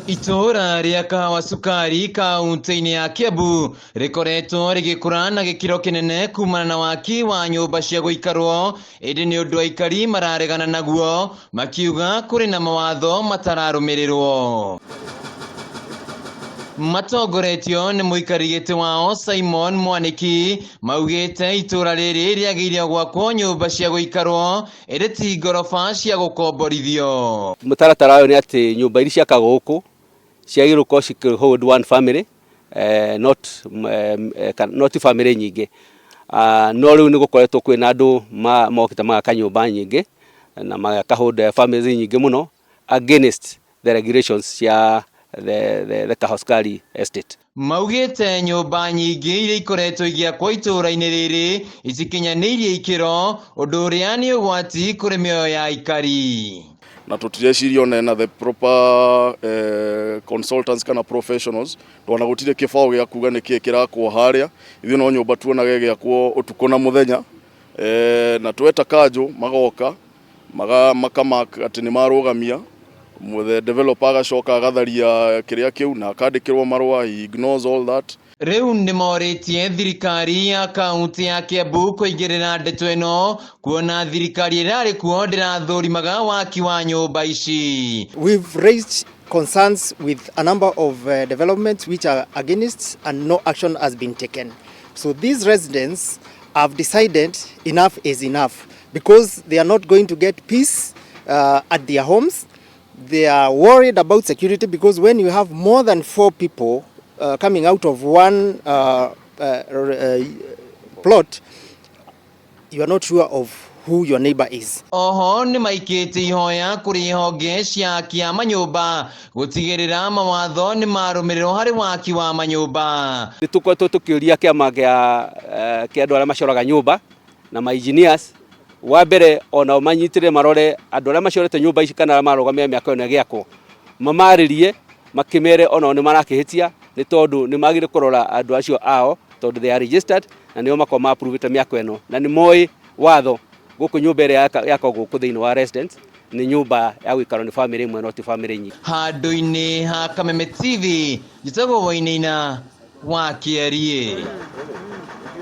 Ituura ria Kahawa Sukari kaunti ya Kiambu rikoretwo rigikura na gikiro kinene kuumana na waaki wa nyumba cia guikarwo, indi ni undu Aikari mararegana naguo makiuga kuri na mawatho matararumirirwo. Matongoretio ni muikariri wao Simon Mwaniki maugite ituura riri riagire gwakwo nyumba cia guikarwo indi ti ngoroba cia gukomborithio. Mutaratara uyu ni ati nyumba iri cia kaguku ciagirwo ko hold one family, not family nyingi. No riu ni gukoretwo kwina andu mokita magaka nyumba nyingi na magaka hold families nyingi muno against the regulations cia the Kahawa Sukari estate. Maugite nyumba nyingi iria ikoretwo igiakwo ituura-ini riri itakinyaniirie ikiro, undu uria ni ugwati kuri mioyo ya Aikari. Na tutireciria ona the proper consultants kana professionals twana gutire kibao gya kuga niki kirakwo haria ithu no nyumba tuonaga gyakwo utuko na muthenya na tweta kanjo magoka makamaka ati ni marugamia the developer agacoka agatharia kiria kiu na akandikirwo marua, he ignores all that. Riu nimoritie thirikari ya kaunti ya Kiambu kuingirira ndeto ino kuona thirikari irari kuo ndirathurimaga waaki wa nyumba ici. We've raised concerns with a number of developments which are against and no action has been taken. So these residents have decided enough is enough because they are not going to get peace at their homes. They are worried about security because when you have more than 4 people coming out of one plot, you are not sure of who your neighbor is. Oho ni maikite ihoya kuri honge cia kia manyumba gutigirira mawatho ni marumiriro hari waaki wa manyumba. Nitukoretwo tukiuria kiama kia andu aria macoraga nyumba na ma engineers wa mbere ona manyitire marore andu aria macorete nyumba ici kana marugamia miaka ino giakwo mamaririe makimere ona ni marakihitia ni tondu ni magire kurora andu acio ao tondu they are registered na nio makoma approve miaka ino na ni moi watho guku nyumba iria yako guku thiini wa residents ni nyumba ya guikarwo ni family imwe not family nyingi. Handu-ini ha Kameme TV njitagwo wainaina waaki.